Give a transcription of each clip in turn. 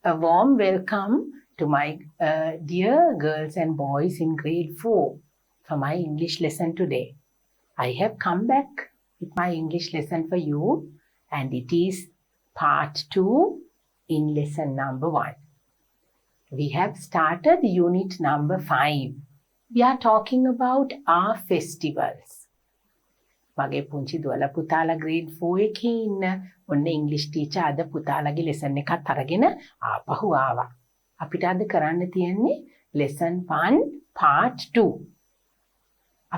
A warm welcome to my dear girls and boys in grade 4 for my English lesson today. I have come back with my English lesson for you, and it is part 2 in lesson number 1. We have started unit number 5. We are talking about our festivals. මගේ පුංචි දුවලා පුතාලා grade 4 එකේ ඉන්න ඔන්න English teacher අද පුතාලගේ lesson එකත් අරගෙන ආපහු ආවා. අපිට අද කරන්න තියෙන්නේ lesson 1 part 2.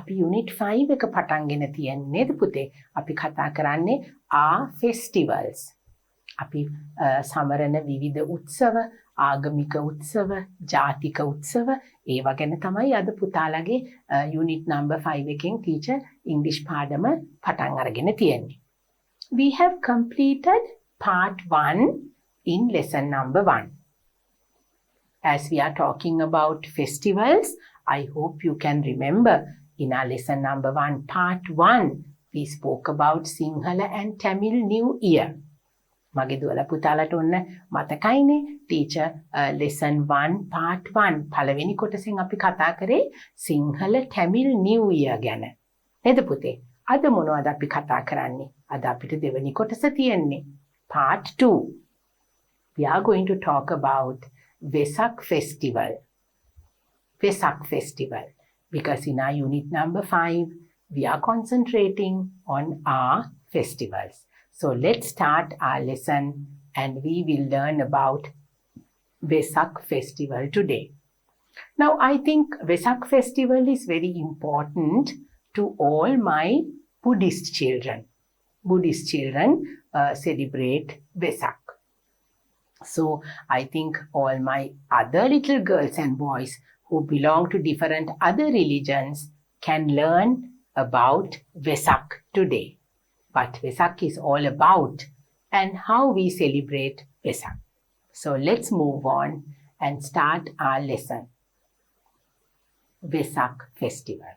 අපි unit 5 එක පටන්ගෙන තියෙන්නේ නේද පුතේ? අපි කතා කරන්නේ our festivals. අපි සමරන විවිධ උත්සව, ආගමික උත්සව, ජාතික උත්සව ඒවා ගැන තමයි අද පුතාලගේ unit number 5 එකෙන් teacher English පාඩම පටන් අරගෙන තියෙන්නේ. We have completed part 1 in lesson number 1. As we are talking about festivals, I hope you can remember in our lesson number 1 part 1 we spoke about Sinhala and Tamil New Year. මගේ දුවලා පුතාලට ඔන්න මතකයිනේ teacher lesson 1 part 1 පළවෙනි කොටසෙන් අපි කතා කරේ Sinhala Tamil New Year ගැන. නේද පුතේ? අද මොනවද අපි කතා කරන්නේ? අද අපිට දෙවෙනි කොටස තියෙන්නේ part 2. We are going to talk about Vesak Festival. Vesak Festival. Because in our unit number 5, we are concentrating on our festivals. So let's start our lesson and we will learn about Vesak Festival today. Now I think Vesak Festival is very important to all my Buddhist children. Buddhist children celebrate Vesak. So I think all my other little girls and boys who belong to different other religions can learn about Vesak today. What Vesak is all about and how we celebrate Vesak. So let's move on and start our lesson. Vesak Festival.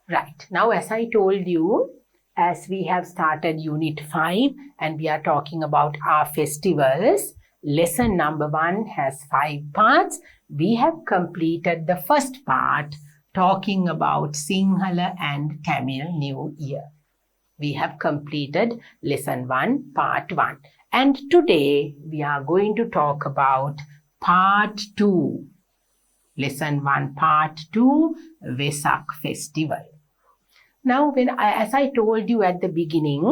Right, now as I told you, as we have started unit 5 and we are talking about our festivals, lesson number 1 has 5 parts. We have completed the first part talking about Sinhala and Tamil New Year. We have completed lesson 1 part 1. And today we are going to talk about part 2. Lesson 1 part 2, Vesak Festival. Now as I told you at the beginning,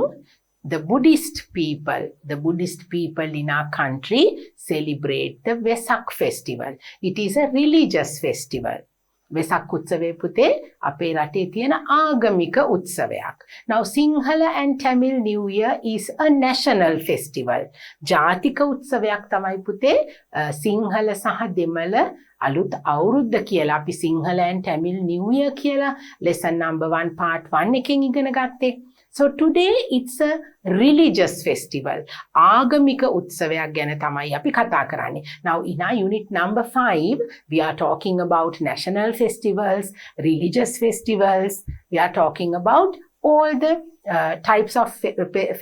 the Buddhist people in our country celebrate the Vesak Festival. It is a religious festival. Vesak උත්සවය පුතේ අපේ රටේ තියෙන ආගමික උත්සවයක්. Now Sinhala and Tamil New Year is a national festival. ජාතික උත්සවයක් තමයි පුතේ සිංහල සහ දෙමළ අලුත් අවුරුද්ද කියලා අපි Sinhala and Tamil New Year කියලා lesson number 1 part 1 එකෙන් ඉගෙන ගත්තේ. So today it's a religious festival. ආගමික උත්සවයක් ගැන තමයි අපි කතා කරන්නේ. Now in our unit number 5, we are talking about national festivals, religious festivals. We are talking about all the types of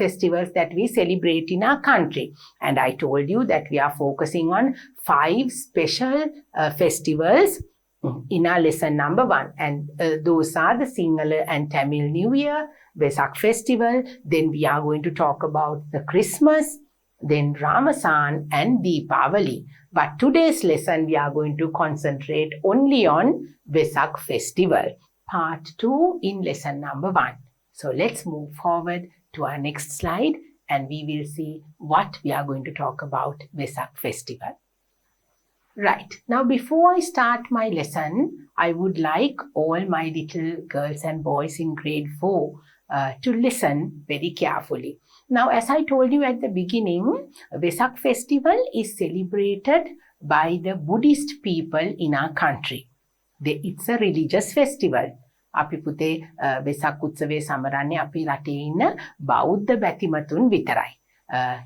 festivals that we celebrate in our country. And I told you that we are focusing on 5 special festivals in our lesson number 1. And those are the Sinhala and Tamil New Year, Vesak Festival, then we are going to talk about the Christmas, then Ramadan and Deepavali. But today's lesson we are going to concentrate only on Vesak Festival, part 2 in lesson number 1. So let's move forward to our next slide and we will see what we are going to talk about Vesak Festival. Right, now before I start my lesson, I would like all my little girls and boys in grade 4 to listen very carefully. Now, as I told you at the beginning, Vesak Festival is celebrated by the Buddhist people in our country. It's a religious festival. අපි පුතේ වෙසක් උත්සවයේ සමරන්නේ අපි රටේ ඉන්න බෞද්ධ බැතිමතුන් විතරයි.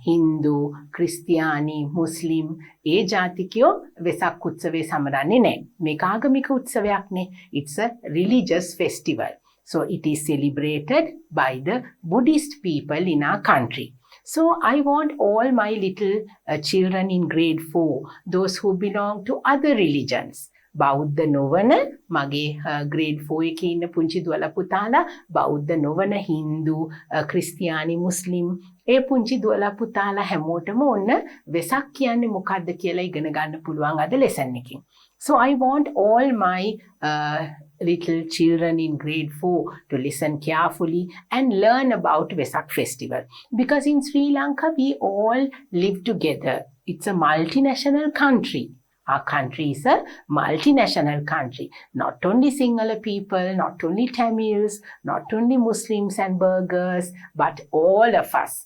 හින්දු, ක්‍රිස්තියානි, මුස්ලිම් ඒ ජාතිකයෝ වෙසක් උත්සවයේ සමරන්නේ නැහැ. මේක ආගමික උත්සවයක්නේ. It's a religious festival. So it is celebrated by the Buddhist people in our country. So I want all my little children in grade 4, those who belong to other religions, බෞද්ධ නොවන මගේ grade 4 එකේ ඉන්න පුංචි දුවලා පුතාලා බෞද්ධ නොවන හින්දු ක්‍රිස්තියානි මුස්ලිම් ඒ පුංචි දුවලා පුතාලා හැමෝටම ඔන්න වෙසක් කියන්නේ මොකක්ද කියලා ඉගෙන ගන්න පුළුවන් අද lesson එකකින්. So I want all my little children in grade 4 to listen carefully and learn about Vesak Festival. Because in Sri Lanka, we all live together. It's a multinational country. Our country is a multinational country. Not only Sinhala people, not only Tamils, not only Muslims and Burghers, but all of us,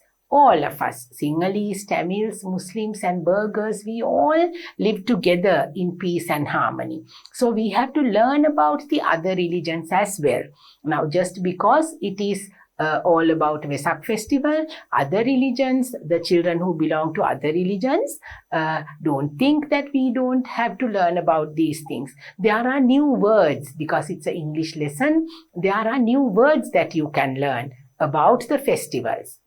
Sinhalese, Tamils, Muslims and Burghers, we all live together in peace and harmony. So we have to learn about the other religions as well. Now, just because it is all about Vesak Festival, other religions, the children who belong to other religions, don't think that we don't have to learn about these things. There are new words, because it's an English lesson, there are new words that you can learn about the festivals.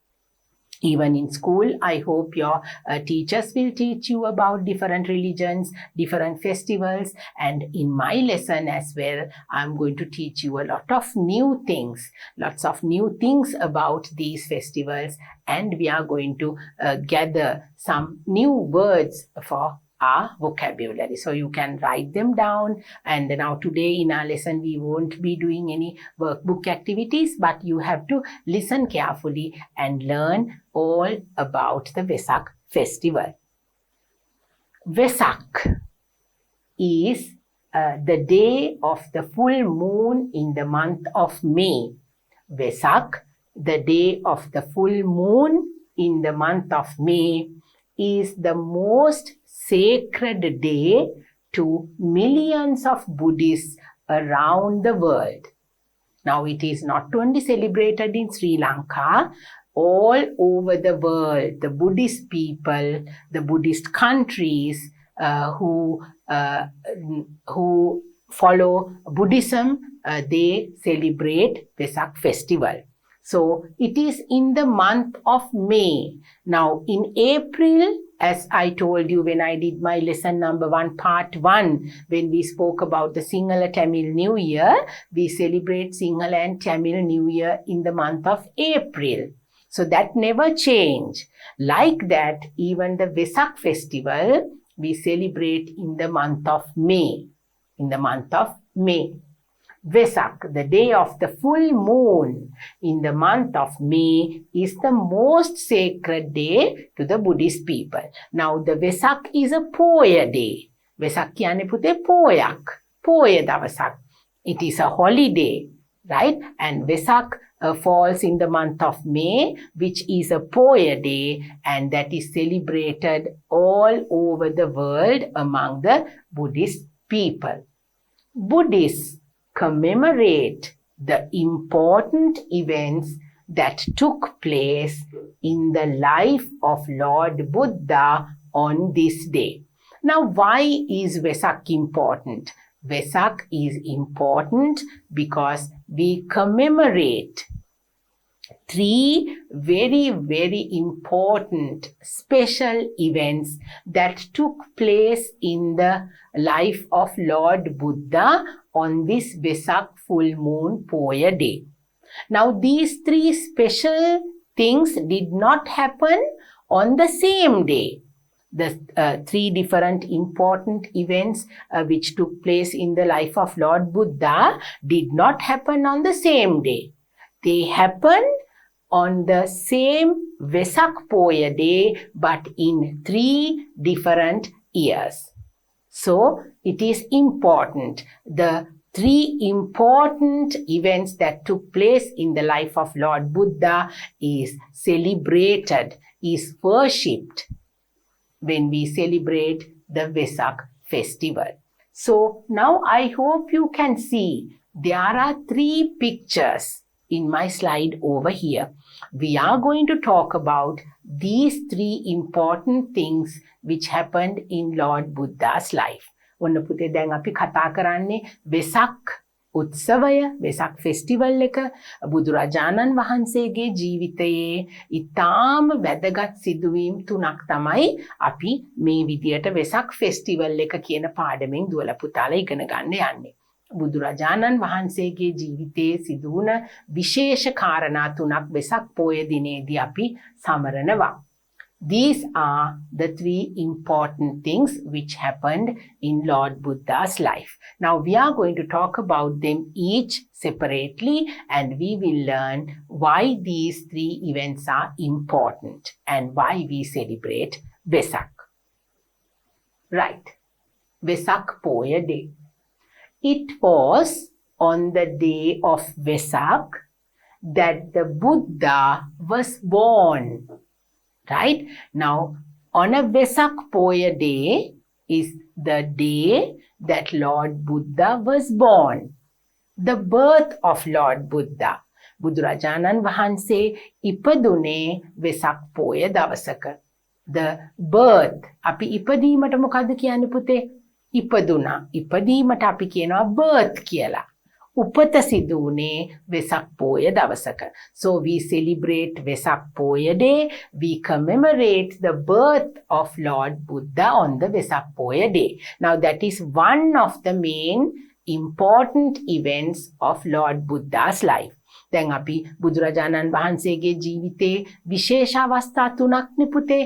Even in school, I hope your teachers will teach you about different religions, different festivals. And in my lesson as well, I'm going to teach you a lot of new things, lots of new things about these festivals. And we are going to gather some new words for our vocabulary. So you can write them down. And now today in our lesson, we won't be doing any workbook activities, but you have to listen carefully and learn all about the Vesak Festival. Vesak is the day of the full moon in the month of May. Vesak, the day of the full moon in the month of May, is the most sacred day to millions of Buddhists around the world. Now, it is not only celebrated in Sri Lanka, all over the world, the Buddhist people, the Buddhist countries who follow Buddhism, they celebrate Vesak Festival. So it is in the month of May. Now in April, as I told you when I did my lesson number 1, part 1, when we spoke about the Sinhala Tamil New Year, we celebrate Sinhala and Tamil New Year in the month of April. So that never changed. Like that, even the Vesak Festival, we celebrate in the month of May. In the month of May. Vesak, the day of the full moon in the month of May, is the most sacred day to the Buddhist people. Now, the Vesak is a Poya day. Vesak kyane pute Poyak. Poya davasak. It is a holiday, right? And Vesak falls in the month of May, which is a Poya day, and that is celebrated all over the world among the Buddhist people. Buddhists commemorate the important events that took place in the life of Lord Buddha on this day. Now, why is Vesak important? Vesak is important because we commemorate 3 very, very important special events that took place in the life of Lord Buddha on this Vesak full moon Poya day. Now, these 3 special things did not happen on the same day. The 3 different important events which took place in the life of Lord Buddha did not happen on the same day. They happened on the same Vesak Poya day, but in 3 different years. So, it is important. The 3 important events that took place in the life of Lord Buddha is celebrated, is worshipped when we celebrate the Vesak Festival. So, now I hope you can see there are 3 pictures in my slide over here. We are going to talk about these 3 important things which happened in Lord Buddha's life. ඔන්න පුතේ දැන් අපි කතා කරන්නේ වෙසක් උත්සවය Vesak festival එක බුදුරජාණන් වහන්සේගේ ජීවිතයේ ඉතාම වැදගත් සිදුවීම් 3ක් තමයි අපි මේ විදියට වෙසක් ෆෙස්ටිවල් එක කියන පාඩමෙන් දුවලා පුතාලා ඉගෙන ගන්න යන්නේ. බුදුරජාණන් වහන්සේගේ ජීවිතයේ සිදු වුණ විශේෂ කාරණා 3ක් වෙසක් පෝය දිනේදී අපි සමරනවා. These are the 3 important things which happened in Lord Buddha's life. Now we are going to talk about them each separately and we will learn why these 3 events are important and why we celebrate Vesak. Right. Vesak Poya Day. It was on the day of Vesak that the Buddha was born. Right? Now, on a Vesak Poya Day is the day that Lord Buddha was born. The birth of Lord Buddha. බුදුරජාණන් වහන්සේ ඉපදුනේ වෙසක් පෝය දවසක. The birth. අපි ඉපදීමට මොකද්ද කියන්නේ පුතේ? ඉපදුනා. ඉපදීමට අපි කියනවා birth කියලා. උපත සිදු වුණේ වෙසක් පෝය දවසක. So we celebrate Vesak Poya Day. We commemorate the birth of Lord Buddha on the Vesak Poya Day. Now that is one of the main important events of Lord Buddha's life. දැන් අපි බුදුරජාණන් වහන්සේගේ ජීවිතේ විශේෂ අවස්ථා 3ක් නේ පුතේ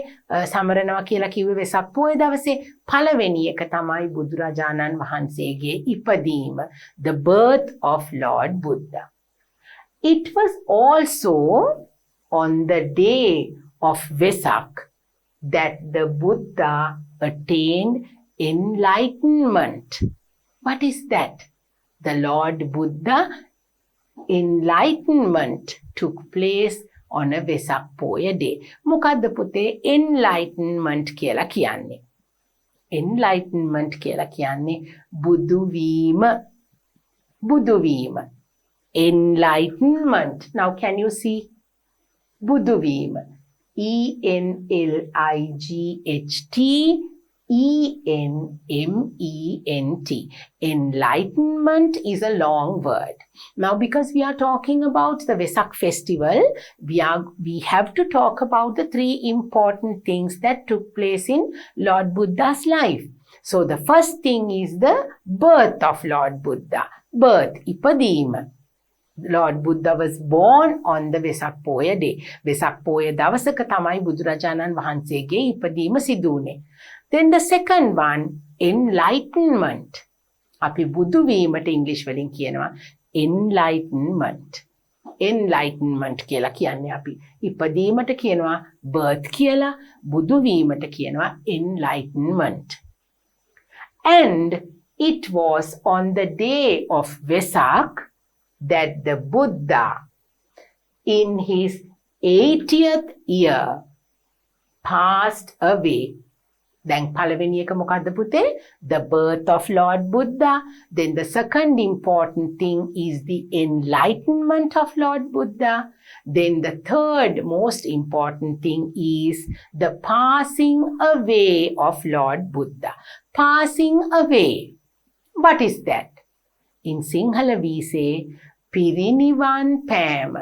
සමරනවා කියලා කිව්වේ වෙසක් පෝය දවසේ. පළවෙනි එක තමයි බුදුරජාණන් වහන්සේගේ ඉපදීම, the birth of Lord Buddha. It was also on the day of Vesak that the Buddha attained enlightenment. What is that? The Lord Buddha enlightenment took place on a Vesak Poya Day. මොකද්ද පුතේ enlightenment කියලා කියන්නේ? Enlightenment කියලා කියන්නේ බුදු වීම. බුදු වීම. Enlightenment. Now can you see? බුදු වීම. ENLIGHT. Enlightenment is a long word. Now because we are talking about the Vesak festival, we have to talk about the 3 important things that took place in Lord Buddha's life. So the first thing is the birth of Lord Buddha. Birth, ipadima. Lord Buddha was born on the Vesak Poya Day. Vesak Poya දවසක තමයි බුදුරජාණන් වහන්සේගේ ඉපදීම සිදු වුනේ. Then the second one, enlightenment. අපි බුදු වීමට ඉංග්‍රීසි වලින් කියනවා enlightenment. Enlightenment කියලා කියන්නේ අපි ඉපදීමට කියනවා birth කියලා, බුදු වීමට කියනවා enlightenment. And it was on the day of Vesak that the Buddha in his 80th year passed away. දැන් පළවෙනි එක මොකද්ද පුතේ? The birth of Lord Buddha. Then the second important thing is the enlightenment of Lord Buddha. Then the third most important thing is the passing away of Lord Buddha. Passing away. What is that? In Sinhala we say Pirinivan Pam.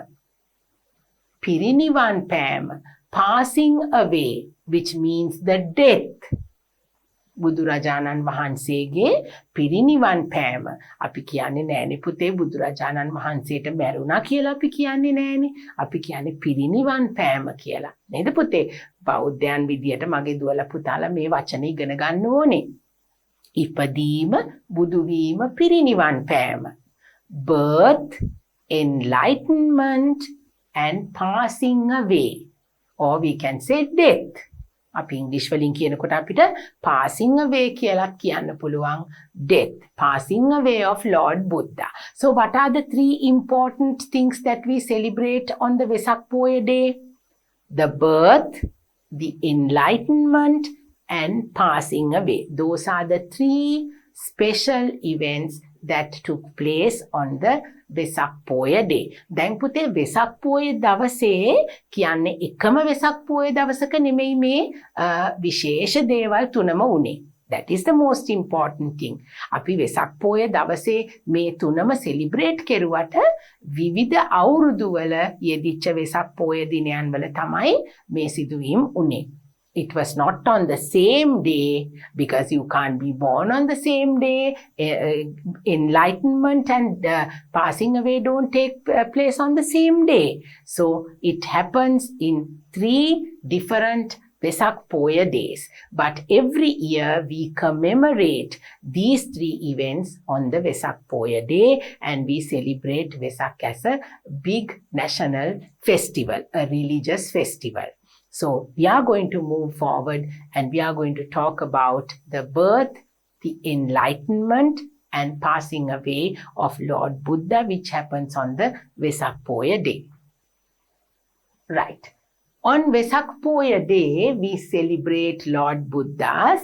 Pirinivan Pam. Passing away, which means the death. බුදුරජාණන් වහන්සේගේ පිරිනිවන් පෑම. අපි කියන්නේ නෑනේ පුතේ බුදුරජාණන් වහන්සේට මැරුණා කියලා අපි කියන්නේ නෑනේ. අපි කියන්නේ පිරිනිවන් පෑම කියලා. නේද පුතේ? බෞද්ධයන් විදියට මගේ දුවලා පුතාලා මේ වචනේ ඉගෙන ගන්න ඕනේ. ඉපදීම, බුදු වීම, පිරිනිවන් පෑම. Birth, enlightenment and passing away. Or we can say death. අපි ඉංග්‍රීසි වලින් කියනකොට අපිට passing away කියලා කියන්න පුළුවන්. Death, passing away of Lord Buddha. So what are the 3 important things that we celebrate on the Vesak Poya Day? The birth, the enlightenment and passing away. Those are the 3 special events that took place on the Vesak Poya Day. දැන් පුතේ වෙසක් පෝය දවසේ කියන්නේ එකම වෙසක් පෝය දවසක නෙමෙයි මේ විශේෂ දේවල් 3ම උනේ. That is the most important thing. අපි වෙසක් පෝය දවසේ මේ තුනම celebrate කෙරුවට විවිධ අවුරුදු වල යෙදිච්ච වෙසක් පෝය දිනයන් වල තමයි මේ සිදුවීම් උනේ. It was not on the same day because you can't be born on the same day. Enlightenment and passing away don't take place on the same day. So it happens in 3 different Vesak Poya days. But every year we commemorate these 3 events on the Vesak Poya day, and we celebrate Vesak as a big national festival, a religious festival. So we are going to move forward and we are going to talk about the birth, the enlightenment and passing away of Lord Buddha, which happens on the Vesak Poya day. Right. On Vesak Poya day, we celebrate Lord Buddha's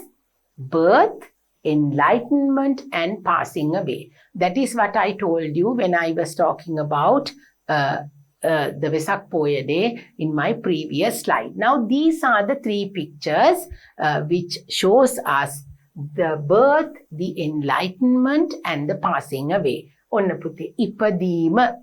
birth, enlightenment and passing away. That is what I told you when I was talking about the Vesak Poya day in my previous slide. Now these are the 3 pictures which shows us the birth, the enlightenment and the passing away. Onna puthi ipadima.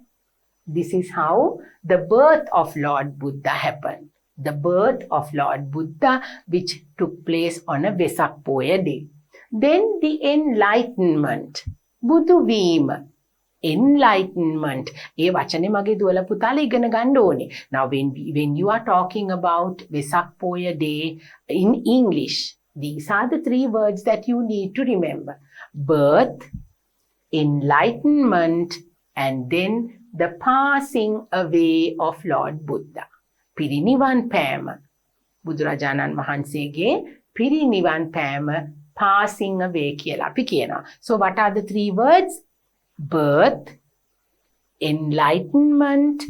This is how the birth of Lord Buddha happened. The birth of Lord Buddha which took place on a Vesak Poya day. Then the enlightenment. Buddhu Vima. Enlightenment. ඒ වචනේ මගේ දුවල පුතාලා ඉගෙන ගන්න ඕනේ. Now when you are talking about Vesak Poya day in English, these are the 3 words that you need to remember. Birth, enlightenment and then the passing away of Lord Buddha. පිරිනිවන් පෑම. බුදුරජාණන් වහන්සේගේ පිරිනිවන් පෑම passing away කියලා අපි කියනවා. So what are the 3 words? Birth, enlightenment,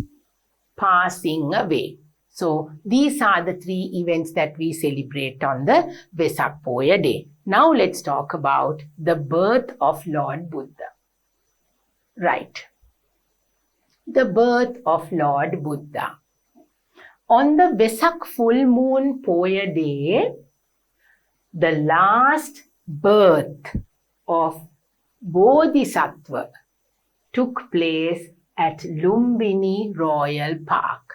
passing away. So these are the 3 events that we celebrate on the Vesak Poya day. Now let's talk about the birth of Lord Buddha. Right. The birth of Lord Buddha. On the Vesak full moon Poya day, the last birth of Bodhisattva took place at Lumbini Royal Park.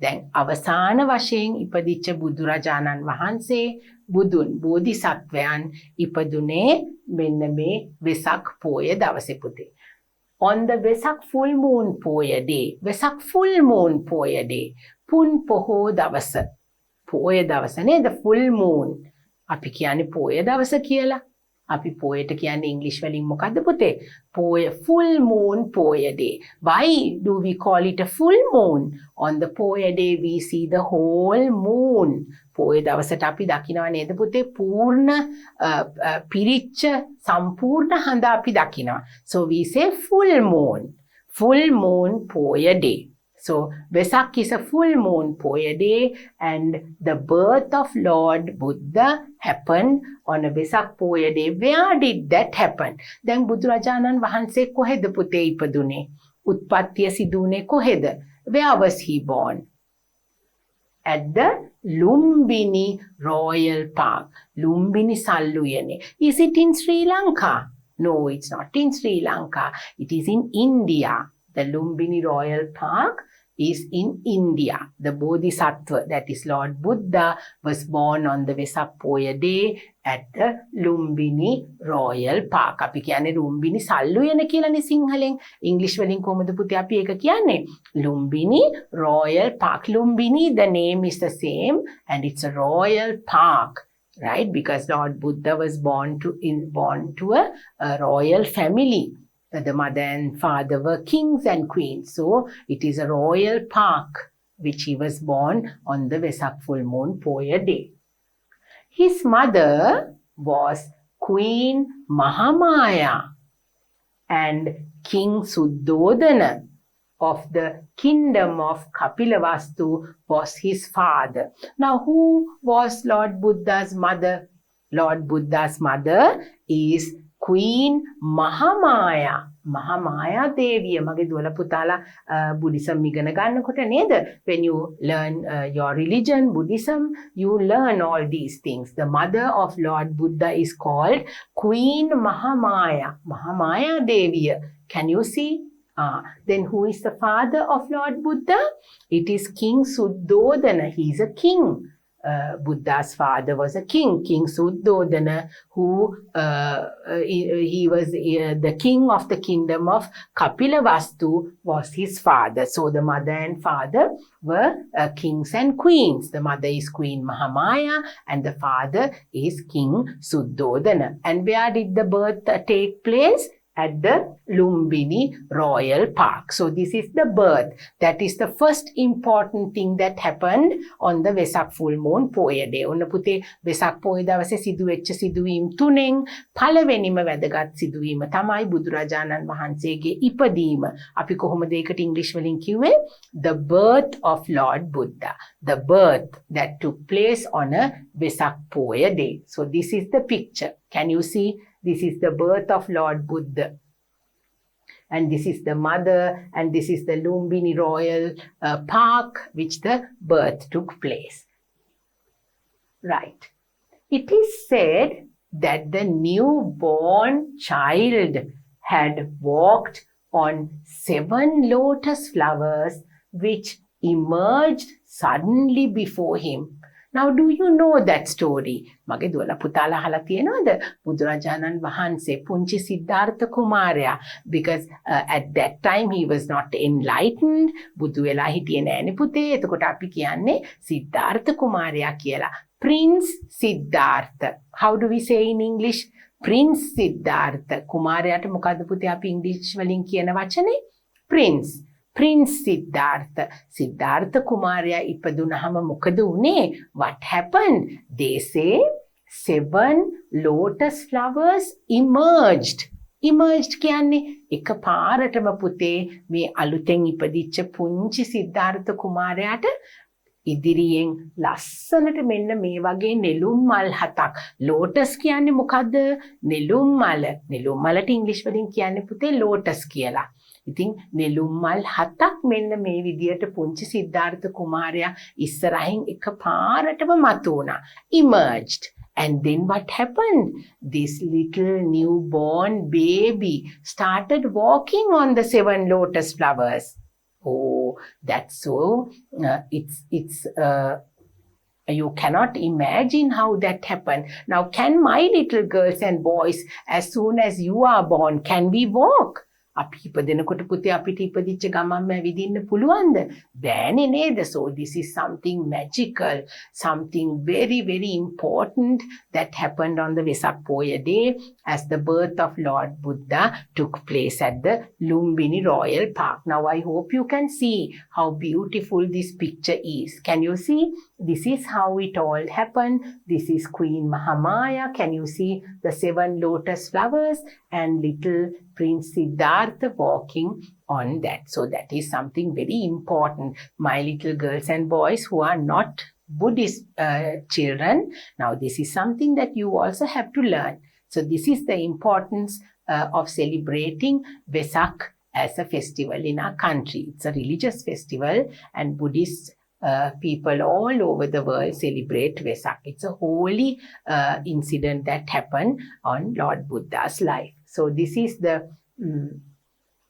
දැන් අවසාන වශයෙන් ඉපදිච්ච බුදුරජාණන් වහන්සේ බුදුන් බෝධිසත්වයන් ඉපදුනේ මෙන්න මේ වෙසක් පෝය දවසේ පුතේ. On the Vesak full moon Poya day, Vesak full moon Poya day, පුන් පොහෝ දවස. පෝය දවස නේද? full moon. අපි කියන්නේ පෝය දවස කියලා. අපි පෝයට කියන්නේ ඉංග්‍රීසි වලින් මොකද්ද පුතේ? පෝය, full moon Poya day. Why do we call it a full moon? On the Poya day we see the whole moon. පෝය දවසට අපි දකිනවා නේද පුතේ? පූර්ණ පිරිච්ච සම්පූර්ණ හඳ අපි දකිනවා. So we say full moon. Full moon Poya day. So Vesak is a full moon Poya day and the birth of Lord Buddha happened on a Vesak Poya day. Where did that happen? Then බුදුරජාණන් වහන්සේ කොහෙද පුතේ ඉපදුනේ? උත්පත්තිය සිදුුනේ කොහෙද? Where was he born? At the Lumbini Royal Park. Lumbini Salluyane. Is it in Sri Lanka? No, it's not in Sri Lanka. It is in India. The Lumbini Royal Park is in India. The Bodhisattva, that is Lord Buddha, was born on the Vesak Poya day at the Lumbini Royal Park. අපි කියන්නේ Lumbini Salluyana කියලානේ සිංහලෙන්. ඉංග්‍රීසි වලින් කොහොමද පුතේ අපි ඒක කියන්නේ? Lumbini Royal Park. Lumbini, the name is the same and it's a royal park, right? Because Lord Buddha was born to a royal family. The mother and father were kings and queens. So it is a royal park which he was born on the Vesak full moon Poya day. His mother was Queen Mahamaya and King Suddhodana of the kingdom of Kapilavastu was his father. Now who was Lord Buddha's mother? Lord Buddha's mother is Queen Mahamaya. Mahamaya Deviya. Mage duwala putala Buddhism igana gannakota neda. When you learn your religion, Buddhism, you learn all these things. The mother of Lord Buddha is called Queen Mahamaya. Mahamaya Deviya. Can you see? Then who is the father of Lord Buddha? It is King Suddhodana. He is a king. Buddha's father was a king, King Suddhodana, who he was the king of the kingdom of Kapilavastu was his father. So the mother and father were kings and queens. The mother is Queen Mahamaya and the father is King Suddhodana. And where did the birth take place? At the Lumbini Royal Park. So this is the birth. That is the first important thing that happened on the Vesak full moon poya day. ඔන්න පුතේ වෙසක් පොය දවසේ සිදුවෙච්ච සිදුවීම් තුනෙන් පළවෙනිම වැදගත් සිදුවීම තමයි බුදුරජාණන් වහන්සේගේ ඉපදීම. අපි කොහොමද ඒකට ඉංග්‍රීසි වලින් කිව්වේ? The birth of Lord Buddha. The birth that took place on a Vesak poya day. So this is the picture. Can you see? This is the birth of Lord Buddha. And this is the mother, and this is the Lumbini Royal Park, which the birth took place. Right. It is said that the newborn child had walked on 7 lotus flowers, which emerged suddenly before him. Now, do you know that story? මගේ දුවලා පුතාලා අහලා තියෙනවද? බුදුරජාණන් වහන්සේ පුංචි සිද්ධාර්ථ කුමාරයා, because at that time he was not enlightened. බුදු වෙලා හිටියේ නෑනේ පුතේ. එතකොට අපි කියන්නේ සිද්ධාර්ථ කුමාරයා කියලා. Prince Siddhartha. How do we say in English? Prince Siddhartha. කුමාරයාට මොකද්ද පුතේ අපි ඉංග්‍රීසි වලින් කියන වචනේ? Prince. Prince Siddhartha. Siddhartha Kumarya ipadunahama මොකද උනේ? What happened? They say 7 lotus flowers emerged. Emerged කියන්නේ එකපාරටම පුතේ මේ අලුතෙන් ඉපදිච්ච පුංචි සිද්ධාර්ථ කුමාරයාට ඉදිරියෙන් ලස්සනට මෙන්න මේ වගේ නෙළුම් මල් 7ක්. ලෝටස් කියන්නේ මොකද්ද? නෙළුම් මල. නෙළුම් මලට ඉංග්‍රීසි වලින් කියන්නේ පුතේ ලෝටස් කියලා. ඉතින් නෙළුම් මල් 7ක් මෙන්න මේ විදියට පුංචි සිද්ධාර්ථ කුමාරයා ඉස්සරහින් එකපාරටම මතුවුණා. Emerged. And then what happened? This little newborn baby started walking on the 7 lotus flowers. Oh, that's so, you cannot imagine how that happened. Now, can my little girls and boys, as soon as you are born, can we walk? අපි ඉපදෙනකොට පුතේ අපිට ඉපදිච්ච ගමන්ම ඇවිදින්න පුළුවන්ද? බෑනේ නේද? So this is something magical, something very, very important that happened on the Vesak Poya day as the birth of Lord Buddha took place at the Lumbini Royal Park. Now I hope you can see how beautiful this picture is. Can you see? This is how it all happened. This is Queen Mahamaya. Can you see the 7 lotus flowers and little Prince Siddhartha walking on that? So that is something very important. My little girls and boys who are not Buddhist children, now this is something that you also have to learn. So this is the importance of celebrating Vesak as a festival in our country. It's a religious festival and Buddhist people all over the world celebrate Vesak. It's a holy incident that happened on Lord Buddha's life. So this is the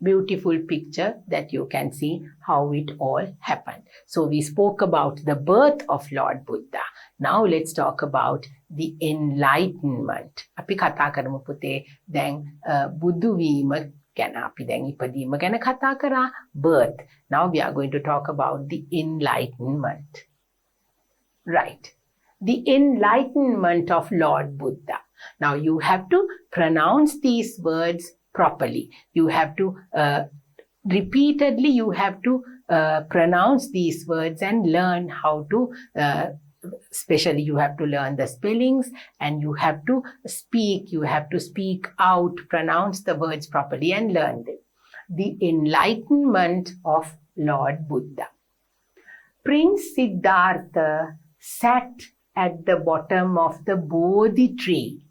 beautiful picture that you can see how it all happened. So we spoke about the birth of Lord Buddha. Now let's talk about the enlightenment. අපි කතා කරමු පුතේ දැන් බුදු වීම ගැන. අපි දැන් ඉපදීම ගැන කතා කරා, birth. Now we are going to talk about the enlightenment. Right. The enlightenment of Lord Buddha. Now you have to pronounce these words properly. You have to repeatedly you have to pronounce these words and learn how to especially you have to learn the spellings and you have to speak out, pronounce the words properly and learn them. The enlightenment of Lord Buddha. Prince Siddhartha sat at the bottom of the Bodhi tree.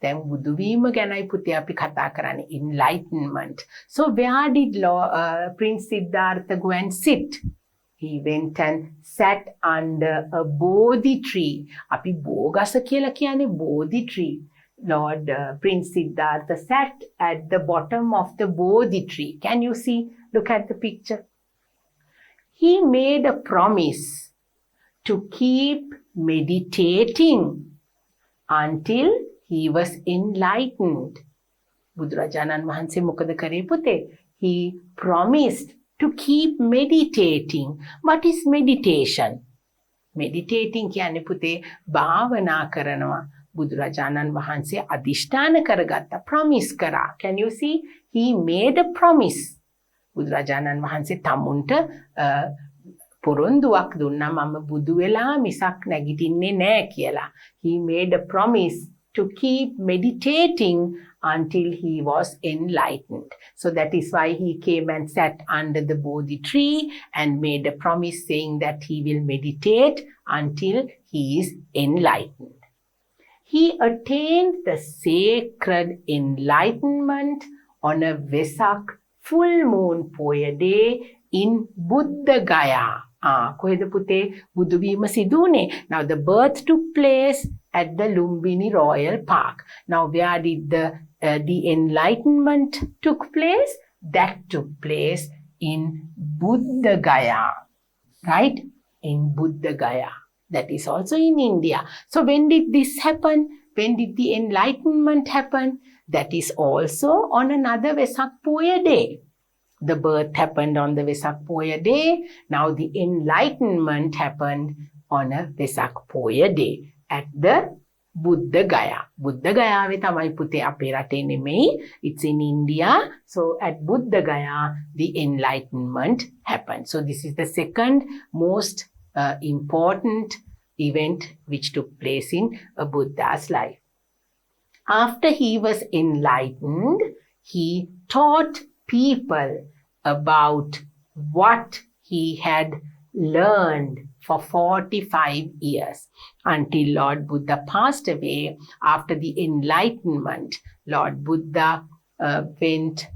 දැන් බුදු වීම ගැනයි පුතේ අපි කතා කරන්නේ, enlightenment. So where did Prince Siddhartha go and sit? He went and sat under a bodhi tree. අපි බෝගස කියලා කියන්නේ bodhi tree. Prince Siddhartha sat at the bottom of the bodhi tree. Can you see? Look at the picture. He made a promise to keep meditating until he was enlightened. බුදුරජාණන් වහන්සේ මොකද කරේ පුතේ? He promised to keep meditating. What is meditation? Meditating කියන්නේ පුතේ භාවනා කරනවා. බුදුරජාණන් වහන්සේ අදිෂ්ඨාන කරගත්ත, promise කරා. Can you see? He made a promise. බුදුරජාණන් වහන්සේ තමුන්ට පොරොන්දුවක් දුන්නා මම බුදු වෙලා මිසක් නැගිටින්නේ නෑ කියලා. He made a promise to keep meditating until he was enlightened. So that is why he came and sat under the Bodhi tree and made a promise saying that he will meditate until he is enlightened. He attained the sacred enlightenment on a Vesak full moon poya day in Buddha Gaya. කොහෙද පුතේ බුදු වීම සිදුුනේ? Now the birth took place at the Lumbini Royal Park. Now where did the enlightenment took place? That took place in Buddha Gaya, right? In Buddha Gaya. That is also in India. So when did this happen? When did the enlightenment happen? That is also on another Vesak Poya day. The birth happened on the Vesak Poya day. Now the enlightenment happened on a Vesak Poya day at the Buddha Gaya. Buddha Gaya ve tamai pute ape rate nemei. It's in India. So at Buddha Gaya, the enlightenment happened. So this is the second most important event which took place in a Buddha's life. After he was enlightened, he taught people about what he had learned for 45 years until Lord Buddha passed away. After the enlightenment, Lord Buddha went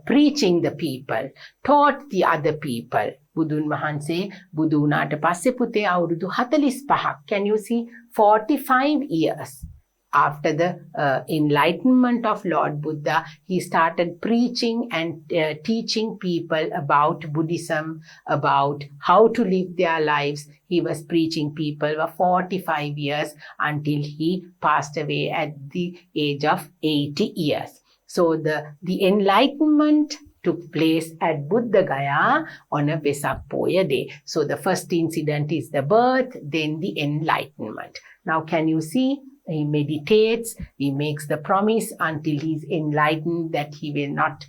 preaching the people, taught the other people. බුදුන් වහන්සේ බුදු වුණාට පස්සේ පුතේ අවුරුදු 45ක්. Can you see? 45 years. After the enlightenment of Lord Buddha, he started preaching and teaching people about Buddhism, about how to live their lives. He was preaching people for 45 years until he passed away at the age of 80 years. So the enlightenment took place at Buddha Gaya on a Vesak Poya day. So the first incident is the birth, then the enlightenment. Now can you see? He meditates, he makes the promise until he's enlightened that he will not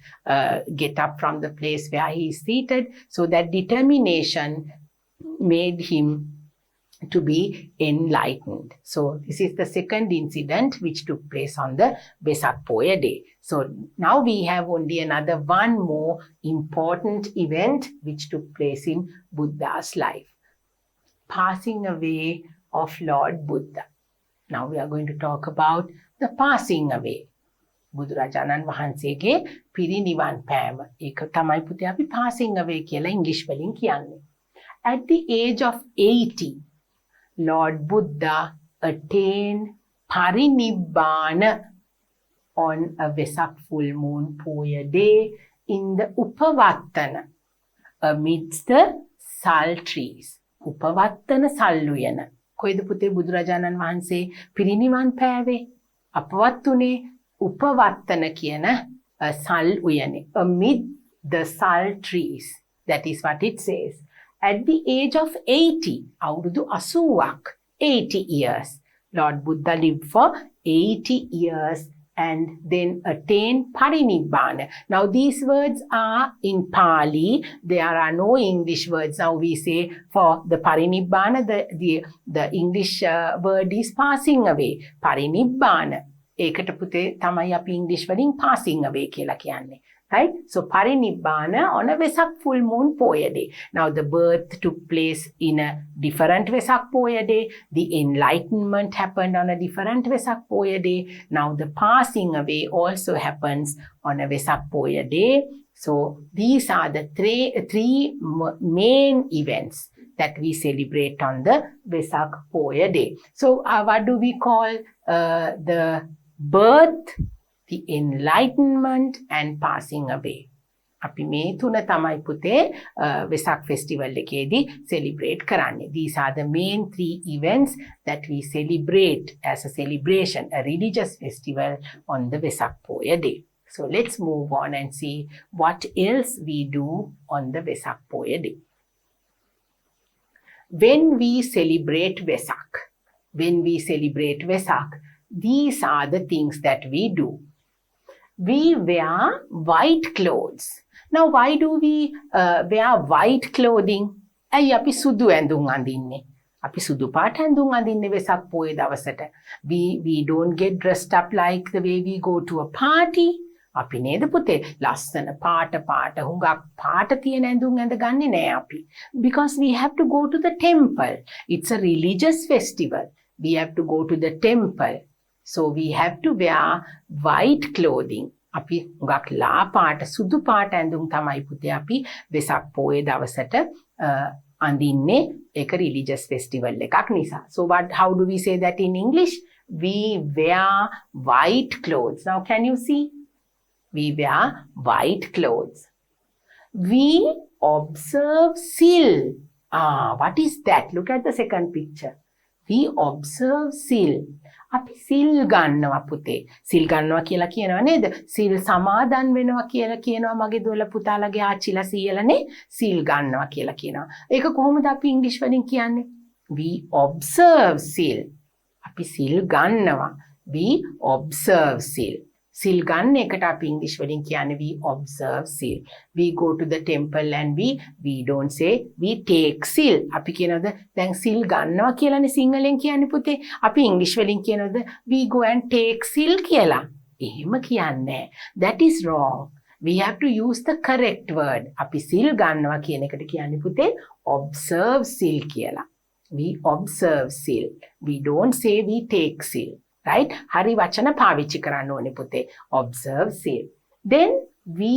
get up from the place where he is seated. So that determination made him to be enlightened. So this is the second incident which took place on the Vesak Poya day. So now we have only another one more important event which took place in Buddha's life. Passing away of Lord Buddha. Now we are going to talk about the passing away. බුදුරජාණන් වහන්සේගේ පිරිනිවන් පෑම. ඒක තමයි පුතේ අපි passing away කියලා ඉංග්‍රීසි වලින් කියන්නේ. At the age of 80, Lord Buddha attained parinibbana on a Vesak full moon Poya day in the Upavattana amidst the sal trees. Upavattana salluyana. කොයිද පුතේ බුදුරජාණන් වහන්සේ පිරිනිවන් පෑවේ? අපවත්තුනේ උපවත්තන කියන සල් උයනේ. Amid the sal trees. That is what it says. At the age of 80, අවුරුදු 80ක්, 80 years. Lord Buddha lived for 80 years and then attained parinibbana. Now these words are in Pali. There are no English words. Now we say for the parinibbana, the English word is passing away. Parinibbana. ඒකට පුතේ තමයි අපි ඉංග්‍රීසි වලින් passing away කියලා කියන්නේ. Right? So Parinibbana on a Vesak full moon Poya day. Now the birth took place in a different Vesak Poya day. The enlightenment happened on a different Vesak Poya day. Now the passing away also happens on a Vesak Poya day. So these are the three main events that we celebrate on the Vesak Poya day. So what do we call the birth, the enlightenment and passing away? අපි මේ තුන තමයි පුතේ Vesak Festival එකේදී celebrate කරන්නේ. These are the main three events that we celebrate as a celebration, a religious festival on the Vesak Poya day. So let's move on and see what else we do on the Vesak Poya day. When we celebrate Vesak, these are the things that we do. We wear white clothes. Now, why do we wear white clothing? ඇයි අපි සුදු ඇඳුම් අඳින්නේ? අපි සුදු පාට ඇඳුම් අඳින්නේ වෙසක් පොයේ දවසට. We don't get dressed up like the way we go to a party. අපි නේද පුතේ ලස්සන පාට හුඟක් පාට තියෙන ඇඳුම් ඇඳ ගන්නේ නෑ අපි. Because we have to go to the temple. It's a religious festival. We have to go to the temple. So we have to wear white clothing. අපි හුඟක් ලා පාට සුදු පාට ඇඳුම් තමයි පුතේ අපි වෙසක් පොයේ දවසට අඳින්නේ ඒක religious festival එකක් නිසා. So how do we say that in English? We wear white clothes. Now can you see? We wear white clothes. We observe Sil. What is that? Look at the second picture. We observe Sil. අපි සිල් ගන්නවා පුතේ. සිල් ගන්නවා කියලා කියනවා නේද? සිල් සමාදන් වෙනවා කියලා කියනවා මගේ දොළ පුතාලගේ ආච්චිලා සීයලානේ සිල් ගන්නවා කියලා කියනවා. ඒක කොහොමද අපි ඉංග්‍රීසි වලින් කියන්නේ? We observe Sil. අපි සිල් ගන්නවා. We observe Sil. සිල් ගන්න එකට අපි ඉංග්‍රීසි වලින් කියන්නේ we observe Sil. We go to the temple and we don't say we take Sil. අපි කියනවාද දැන් සිල් ගන්නවා කියලානේ සිංහලෙන් කියන්නේ පුතේ. අපි ඉංග්‍රීසි වලින් කියනවාද we go and take Sil කියලා. එහෙම කියන්නේ. That is wrong. We have to use the correct word. අපි සිල් ගන්නවා කියන එකට කියන්නේ පුතේ observe Sil කියලා. We observe Sil. We don't say we take Sil. Right? හරි වචන පාවිච්චි කරන්න ඕනේ පුතේ. Observe Sil. Then we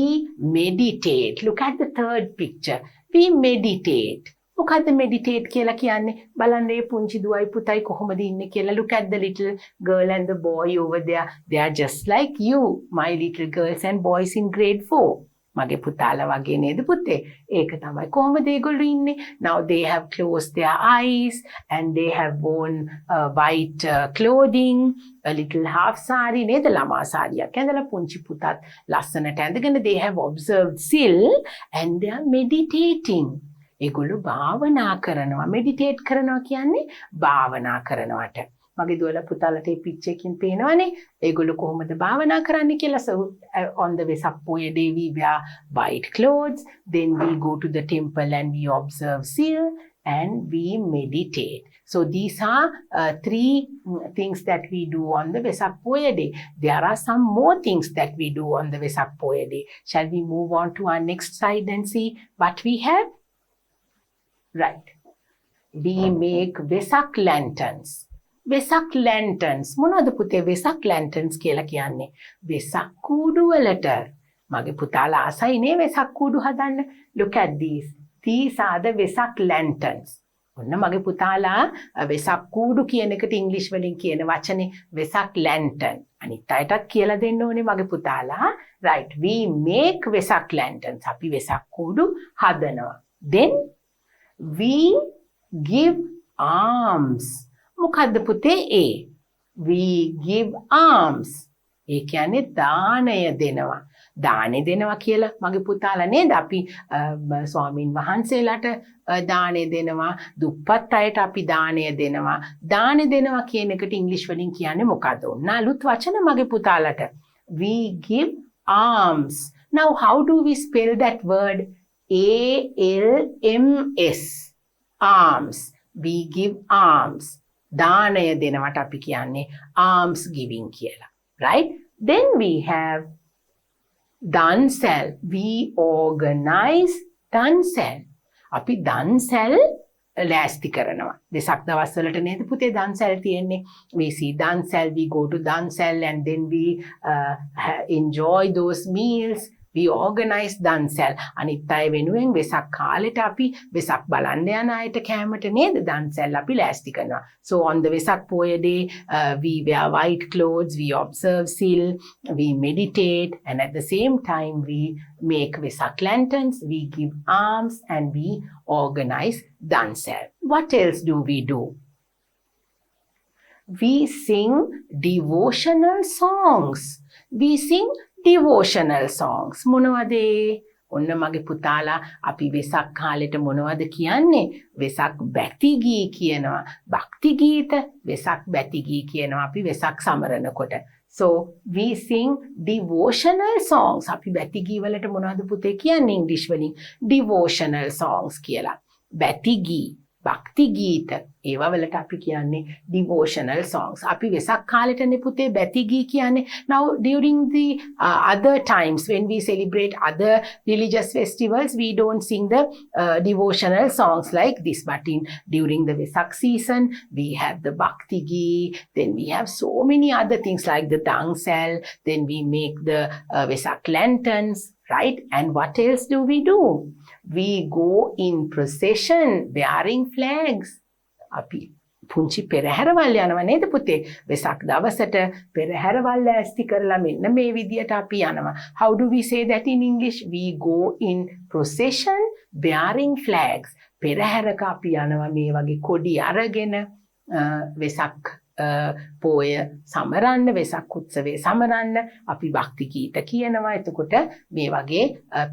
meditate. Look at the third picture. We meditate. මොකද්ද meditate කියලා කියන්නේ? බලන්න මේ පුංචි දුවයි පුතයි කොහොමද ඉන්නේ කියලා. Look at the little girl and the boy over there. They are just like you, my little girls and boys in grade 4. මගේ පුතාලා වගේ නේද පුතේ? ඒක තමයි කොහොමද ඒගොල්ලෝ ඉන්නේ? Now they have closed their eyes and they have worn white clothing, a little half sari නේද? ළමා සාරියක් ඇඳලා පුංචි පුතත් ලස්සනට ඇඳගෙන they have observed Sil and they are meditating. ඒගොල්ලෝ භාවනා කරනවා. meditate කරනවා කියන්නේ භාවනා කරනවට. මගේ දුවලා පුතාලට මේ පිච් එකකින් පේනවනේ ඒගොල්ලෝ කොහොමද භාවනා කරන්න කියලා. So on the Vesak Poya day we wear white clothes, then we go to the temple and we observe Sil and we meditate. So these are three things that we do on the Vesak Poya day. There are some more things that we do on the Vesak Poya day. Shall we move on to our next slide and see what we have? Right. We make Vesak lanterns. Vesak lanterns. මොනවද පුතේ Vesak lanterns කියලා කියන්නේ? Vesak කූඩු වලට. මගේ පුතාලා ආසයි නේ Vesak කූඩු හදන්න. Look at these. These are the Vesak lanterns. ඔන්න මගේ පුතාලා Vesak කූඩු කියන එකට ඉංග්‍රීසි වලින් කියන වචනේ Vesak lantern. අනිත් අයටත් කියලා දෙන්න ඕනේ මගේ පුතාලා. Right. We make Vesak lanterns. අපි Vesak කූඩු හදනවා. Then we give alms. මොකද්ද පුතේ ඒ? We give alms. ඒ කියන්නේ දානය දෙනවා. දානෙ දෙනවා කියලා මගේ පුතාලා නේද? අපි ස්වාමින් වහන්සේලාට දානෙ දෙනවා. දුප්පත් අයට අපි දානය දෙනවා. දානෙ දෙනවා කියන එකට ඉංග්‍රීසි වලින් කියන්නේ මොකද්ද? ඔන්න අලුත් වචන මගේ පුතාලට. We give alms. Now how do we spell that word? ALMS. Alms. We give alms. දානය දෙනවට අපි කියන්නේ alms giving කියලා. Right? Then we have දන්සැල්. We organize දන්සැල්. අපි දන්සැල් ලෑස්ති කරනවා. වෙසක් දවස්වලට නේද පුතේ දන්සැල් තියෙන්නේ. We see දන්සැල්, we go to දන්සැල් and then we enjoy those meals. We organize දන්සැල්. අනිත් අය වෙනුවෙන් වෙසක් කාලෙට අපි වෙසක් බලන්න යන අයට කෑමට නේද දන්සැල් අපි ලෑස්ති කරනවා. So on the Vesak Poya day, we wear white clothes, we observe Sil, we meditate, and at the same time we make Vesak lanterns, we give alms, and we organize dansel. What else do? We sing devotional songs. මොනවද? ඔන්න මගේ පුතාලා අපි වෙසක් කාලෙට මොනවද කියන්නේ? වෙසක් බැති ගී කියනවා. භක්ති ගීත වෙසක් බැති ගී කියනවා අපි Vesak සමරනකොට. So we sing devotional songs. අපි බැති ගී වලට මොනවද පුතේ කියන්නේ ඉංග්‍රීසි වලින්? Devotional songs කියලා. බැති ගී, භක්ති ගීත ඒවා වලට අපි කියන්නේ devotional songs. අපි වෙසක් කාලෙටනේ පුතේ බැති ගී කියන්නේ. Now during the other times when we celebrate other religious festivals, we don't sing the devotional songs like this. But during the Vesak season, we have the bhakti gee, then we have so many other things like the dansel, then we make the Vesak lanterns, right? And what else do? We go in procession bearing flags. අපි පුංචි පෙරහැරවල් යනවා නේද පුතේ? වෙසක් දවසට පෙරහැරවල් ලෑස්ති කරලා මෙන්න මේ විදියට අපි යනවා. How do we say that in English? We go in procession bearing flags. පෙරහැරක අපි යනවා මේ වගේ කොඩි අරගෙන වෙසක් පෝය සමරන්න, වෙසක් උත්සවයේ සමරන්න අපි භක්ති ගීත කියනවා. එතකොට මේ වගේ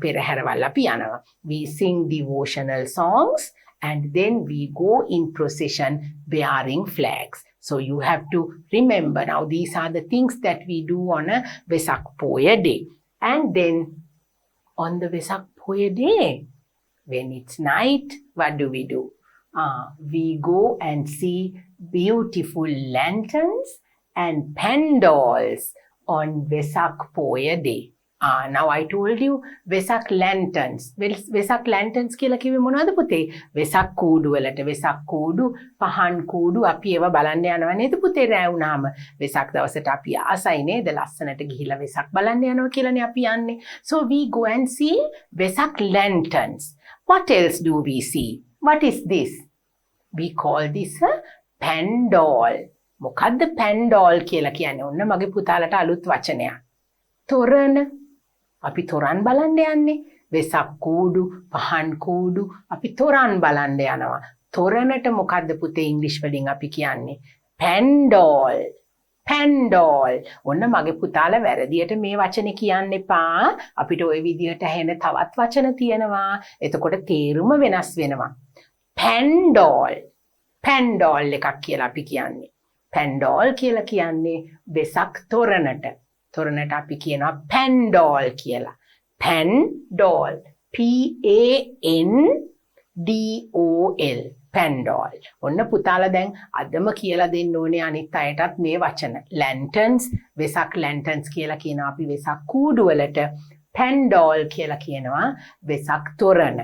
පෙරහැරවල් අපි යනවා. We sing devotional songs and then we go in procession bearing flags. So you have to remember now these are the things that we do on a Vesak Poya day. And then on the Vesak Poya day, when it's night, what do? We go and see beautiful lanterns and pandals on Vesak Poya day. Now I told you Vesak lanterns. Vesak lanterns කියලා කිව්වේ මොනවද පුතේ? වෙසක් කූඩු වලට වෙසක් කූඩු, පහන් කූඩු අපි ඒවා බලන්න යනවා නේද පුතේ රැ වුණාම. වෙසක් දවසට අපි ආසයි නේද ලස්සනට ගිහිලා වෙසක් බලන්න යනවා කියලානේ අපි යන්නේ. So we go and see Vesak lanterns. What else do we see? What is this? We call this a pandal. මොකද්ද pandal කියලා කියන්නේ? ඔන්න මගේ පුතාලට අලුත් වචනයක්. තොරණ. අපි තොරන් බලන්න යන්නේ. වෙසක් කූඩු, පහන් කූඩු අපි තොරන් බලන්න යනවා. තොරණට මොකද්ද පුතේ ඉංග්‍රීසි වලින් අපි කියන්නේ? pandal. ඔන්න මගේ පුතාලා වැරදියට මේ වචනේ කියන්න එපා. අපිට ওই විදියට ඇහෙන තවත් වචන තියෙනවා. එතකොට තේරුම වෙනස් වෙනවා. pandal එකක් කියලා අපි කියන්නේ. pandal කියලා කියන්නේ වෙසක් තොරණට. තොරණට අපි කියනවා pandal කියලා. pandal. P-A-N-D-O-L. pandal. ඔන්න පුතාලා දැන් අදම කියලා දෙන්න ඕනේ අනිත් අයටත් මේ වචන. lanterns, වෙසක් lanterns කියලා කියනවා අපි වෙසක් කූඩු වලට. pandal කියලා කියනවා වෙසක් තොරණ.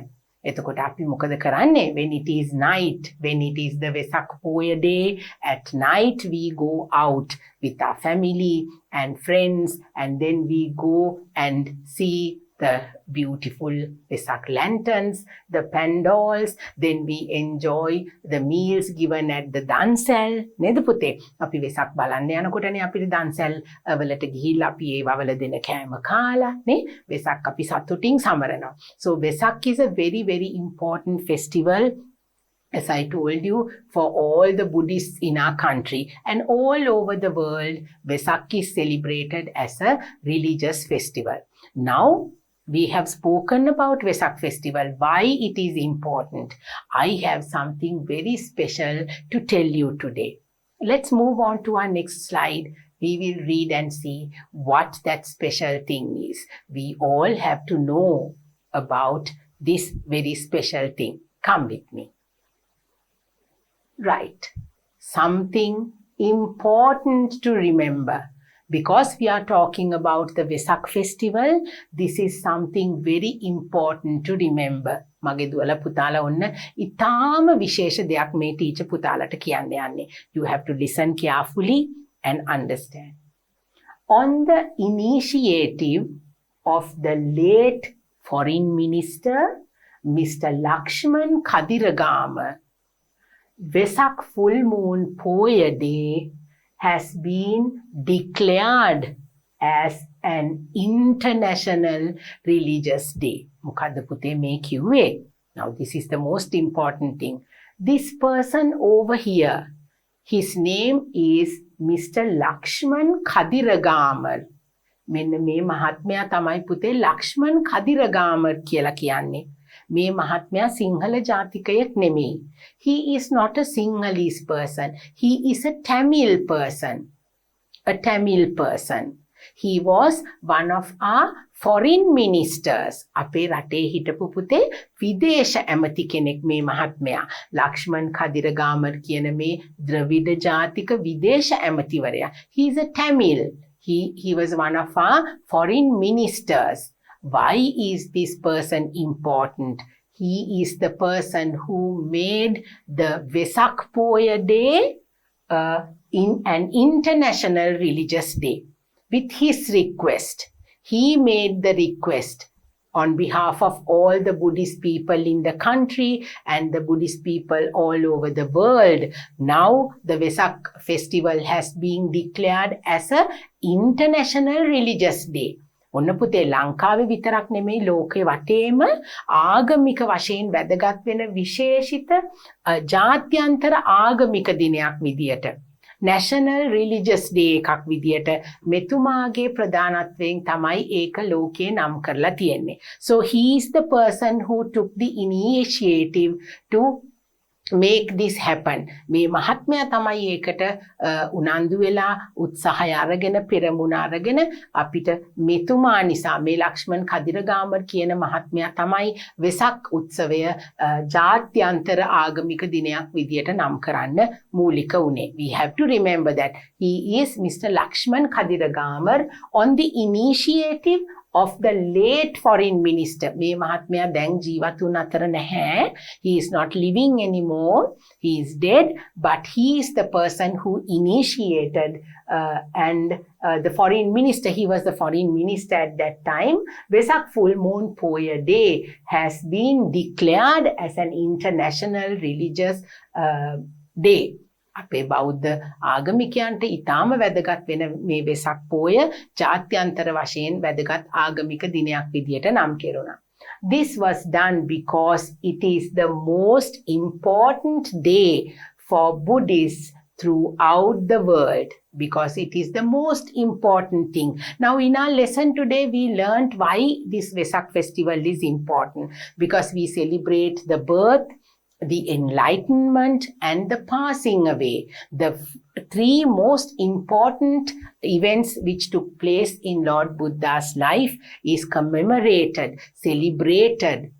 එතකොට අපි මොකද කරන්නේ? When it is night, when it is the Vesak Poya day, at night we go out with our family and friends, and then we go and see the beautiful Vesak lanterns, the pandals, then we enjoy the meals given at the dansel. නේද පුතේ? අපි වෙසක් බලන්න යනකොටනේ අපිට dansel වලට ගිහිල්ලා අපි ඒවා වල දෙන කෑම කාලා නේ වෙසක් අපි සතුටින් සමරනවා. So Vesak is a very very important festival, as I told you, for all the Buddhists in our country and all over the world. Vesak is celebrated as a religious festival. Now we have spoken about Vesak Festival, why it is important. I have something very special to tell you today. Let's move on to our next slide. We will read and see what that special thing is. We all have to know about this very special thing. Come with me. Right. Something important to remember. Because we are talking about the Vesak Festival, this is something very important to remember. මගේ දුවලා පුතාලා ඔන්න ඊටාම විශේෂ දෙයක් මේ teacher පුතාලට කියන්න යන්නේ. You have to listen carefully and understand. On the initiative of the late Foreign Minister, Mr. Lakshman Kadiragama, Vesak Full Moon Poya Day has been declared as an international religious day. Mukadda pute me kiwwe. Now this is the most important thing. This person over here, his name is Mr. Lakshman Kadiragama. මෙන්න මේ මහත්මයා තමයි පුතේ ලක්ෂ්මන් කදිරගාමර් කියලා කියන්නේ. මේ මහත්මයා සිංහල ජාතිකයෙක් නෙමෙයි. He is not a Sinhalese person. He is a Tamil person. A Tamil person. He was one of our foreign ministers. අපේ රටේ හිටපු පුතේ විදේශ ඇමති කෙනෙක් මේ මහත්මයා. ලක්ෂ්මන් කදිරගාමර් කියන මේ ද්‍රවිඩ ජාතික විදේශ ඇමතිවරයා. He is a Tamil. He was one of our foreign ministers. Why is this person important? He is the person who made the Vesak Poya Day in an international religious day. With his request, he made the request on behalf of all the Buddhist people in the country and the Buddhist people all over the world. Now the Vesak festival has been declared as an international religious day. ඔන්න පුතේ ලංකාවේ විතරක් නෙමෙයි ලෝකේ වටේම ආගමික වශයෙන් වැදගත් වෙන විශේෂිත ජාත්‍යන්තර ආගමික දිනයක් විදියට National Religious Day එකක් විදියට මෙතුමාගේ ප්‍රධානත්වයෙන් තමයි ඒක ලෝකේ නම් කරලා තියෙන්නේ. So he is the person who took the initiative to make this happen. මේ මහත්මයා තමයි ඒකට උනන්දු වෙලා උත්සාහය අරගෙන පෙරමුණ අරගෙන අපිට මෙතුමා නිසා මේ ලක්ෂ්මන් කදිරගාමර් කියන මහත්මයා තමයි වෙසක් උත්සවය ජාත්‍යන්තර ආගමික දිනයක් විදියට නම් කරන්න මූලික උනේ. We have to remember that he is Mr. Lakshman Kadiragama on the initiative of the late foreign minister. මේ මහත්මයා දැන් ජීවත් වුණ අතර නැහැ. He is not living anymore. He is dead, but he is the person who initiated and the foreign minister. He was the foreign minister at that time. Vesak Full Moon Poya Day has been declared as an international religious day. අපේ බෞද්ධ ආගමිකයන්ට ඊටාම වැදගත් වෙන මේ වෙසක් පෝය ජාත්‍යන්තර වශයෙන් වැදගත් ආගමික දිනයක් විදියට නම් කෙරුණා. This was done because it is the most important day for Buddhists throughout the world, because it is the most important thing. Now in our lesson today we learned why this Vesak festival is important, because we celebrate the birth, the enlightenment and the passing away. The three most important events which took place in Lord Buddha's life is commemorated, celebrated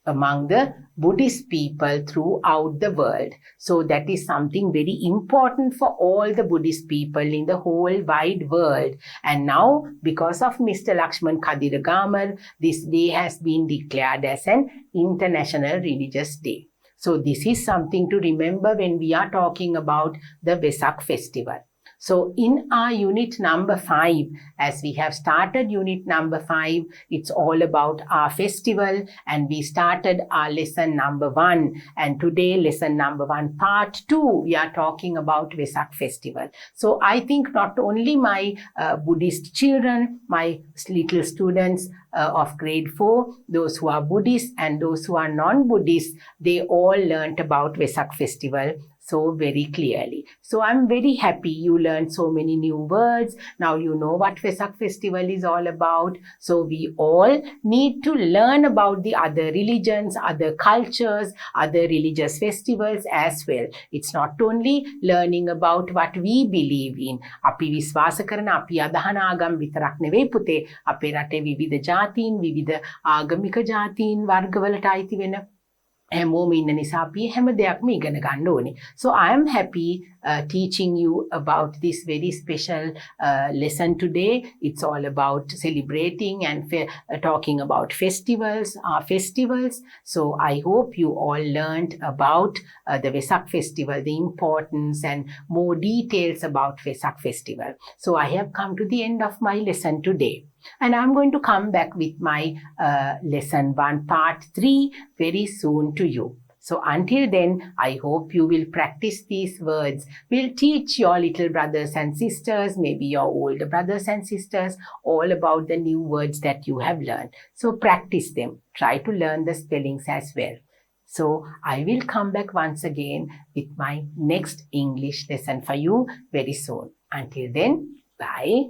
among the Buddhist people throughout the world. So that is something very important for all the Buddhist people in the whole wide world. And now, because of Mr. Lakshman Kadiragama, this day has been declared as an international religious day. So this is something to remember when we are talking about the Vesak festival. So in our unit number 5, as we have started unit number 5, it's all about our festival, and we started our lesson number 1, and today lesson number 1 part 2, we are talking about Vesak festival. So I think not only my Buddhist children, my little students of grade 4, those who are Buddhist and those who are non-Buddhist, they all learnt about Vesak festival so very clearly. So I'm very happy you learned so many new words. Now you know what Vesak festival is all about. So we all need to learn about the other religions, other cultures, other religious festivals as well. It's not only learning about what we believe in. අපි විශ්වාස කරන අපි අදහන ආගම් විතරක් නෙවෙයි පුතේ. අපේ රටේ විවිධ ජාතීන්, විවිධ ආගමික ජාතීන් වර්ගවලට අයිති වෙන හැමෝම ඉන්න නිසා අපි හැම දෙයක්ම ඉගෙන ගන්න ඕනේ. So I am happy teaching you about this very special lesson today. It's all about celebrating and talking about festivals, our festivals. So I hope you all learned about the Vesak Festival, the importance and more details about Vesak Festival. So I have come to the end of my lesson today. And I'm going to come back with my lesson 1 part 3 very soon to you. So until then, I hope you will practice these words. We'll teach your little brothers and sisters, maybe your older brothers and sisters, all about the new words that you have learned. So practice them. Try to learn the spellings as well. So I will come back once again with my next English lesson for you very soon. Until then, bye.